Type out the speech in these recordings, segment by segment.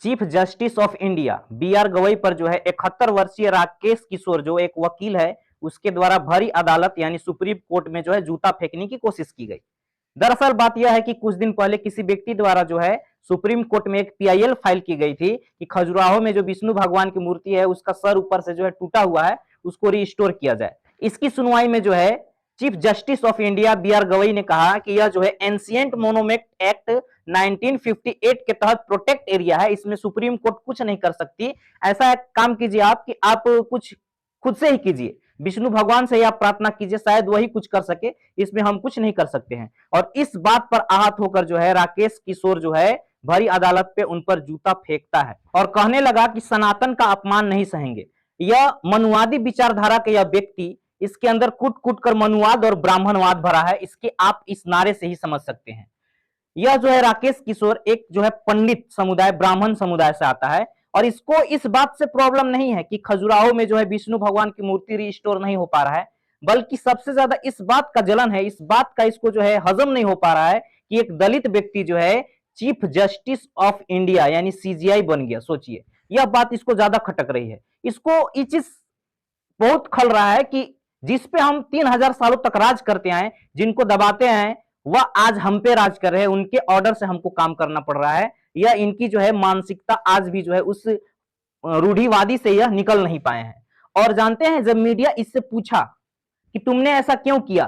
Chief justice of India B R Gavai पर जो है 71 वर्षीय राकेश किशोर जो एक वकील है उसके द्वारा भरी अदालत यानी सुप्रीम कोर्ट में जो है जूता फेंकने की कोशिश की गई। दरअसल बात यह है कि कुछ दिन पहले किसी व्यक्ति द्वारा जो है सुप्रीम कोर्ट में एक पीआईएल फाइल की गई थी कि खजुराहो में जो विष्णु भगवान की मूर्ति है उसका सर ऊपर से जो है टूटा हुआ है, उसको रिस्टोर किया जाए। इसकी सुनवाई में जो है chief justice of India B R Gavai ने कहा कि यह जो है एंशिएंट मोनूमेंट एक्ट 1958 के तहत प्रोटेक्ट एरिया है, इसमें सुप्रीम कोर्ट कुछ नहीं कर सकती। ऐसा एक काम कीजिए आप कि आप कुछ खुद से ही कीजिए, विष्णु भगवान से ही आप प्रार्थना कीजिए, शायद वही कुछ कर सके, इसमें हम कुछ नहीं कर सकते हैं। और इस बात पर आहत होकर जो है राकेश किशोर जो है भरी अदालत पे उन पर जूता फेंकता है और कहने लगा कि सनातन का अपमान नहीं सहेंगे। यह मनुवादी विचारधारा के यह व्यक्ति, इसके अंदर कूट कूट कर मनुवाद और ब्राह्मणवाद भरा है, इसके आप इस नारे से ही समझ सकते हैं। यह जो है राकेश किशोर एक जो है पंडित समुदाय, ब्राह्मण समुदाय से आता है और इसको इस बात से प्रॉब्लम नहीं है कि खजुराहो में जो है विष्णु भगवान की मूर्ति रिस्टोर नहीं हो पा रहा है, बल्कि सबसे ज्यादा इस बात का जलन है, इस बात का इसको जो है हजम नहीं हो पा रहा है कि एक दलित व्यक्ति जो है चीफ जस्टिस ऑफ इंडिया यानी सीजीआई बन गया। सोचिए, यह बात इसको ज्यादा खटक रही है, इसको ये चीज बहुत खल रहा है कि जिस पे हम 3000 सालों तक राज करते आए, जिनको दबाते हैं, वह आज हम पे राज कर रहे हैं, उनके ऑर्डर से हमको काम करना पड़ रहा है। यह इनकी जो है मानसिकता आज भी जो है उस रूढ़िवादी से यह निकल नहीं पाए हैं। और जानते हैं जब मीडिया इससे पूछा कि तुमने ऐसा क्यों किया,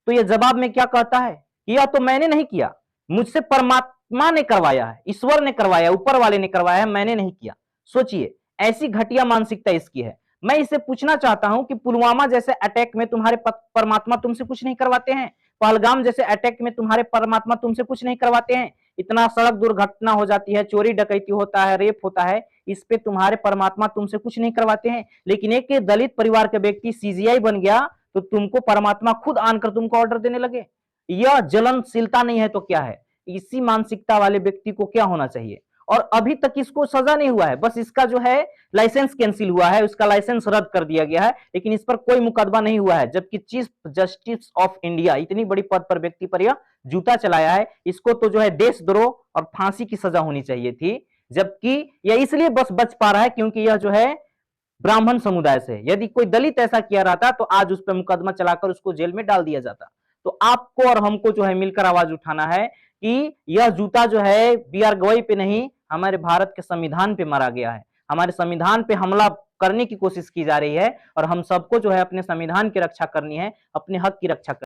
तो यह जवाब में क्या कहता है कि यह तो मैंने नहीं किया, मुझसे परमात्मा ने करवाया है, ईश्वर ने करवाया, ऊपर वाले ने करवाया है, मैंने नहीं किया। सोचिए, ऐसी घटिया मानसिकता इसकी है। मैं इसे पूछना चाहता हूं कि पुलवामा जैसे अटैक में तुम्हारे परमात्मा तुमसे कुछ नहीं करवाते हैं? पहलगाम जैसे अटैक में तुम्हारे परमात्मा तुमसे कुछ नहीं करवाते हैं? इतना सड़क दुर्घटना हो जाती है, चोरी डकैती होता है, रेप होता है, इस पे तुम्हारे परमात्मा तुमसे कुछ नहीं करवाते हैं? लेकिन एक दलित परिवार के व्यक्ति सीजीआई बन गया तो तुमको परमात्मा खुद आनकर तुमको ऑर्डर देने लगे। यह जलनशीलता नहीं है तो क्या है? इसी मानसिकता वाले व्यक्ति को क्या होना चाहिए? और अभी तक इसको सजा नहीं हुआ है, बस इसका जो है लाइसेंस कैंसिल हुआ है, उसका लाइसेंस रद्द कर दिया गया है, लेकिन इस पर कोई मुकदमा नहीं हुआ है। जबकि चीफ जस्टिस ऑफ इंडिया इतनी बड़ी पद पर व्यक्ति पर यह जूता चलाया है, इसको तो जो है देशद्रोह और फांसी की सजा होनी चाहिए थी। जबकि यह इसलिए बस बच पा रहा है क्योंकि यह जो है ब्राह्मण समुदाय से, यदि कोई दलित ऐसा किया रहता तो आज उस पर मुकदमा चलाकर उसको जेल में डाल दिया जाता। तो आपको और हमको जो है मिलकर आवाज उठाना है कि यह जूता जो है बी आर गवई पे नहीं, हमारे भारत के संविधान पे मारा गया है, हमारे संविधान पे हमला करने की कोशिश की जा रही है और हम सबको जो है अपने संविधान की रक्षा करनी है, अपने हक की रक्षा करनी है।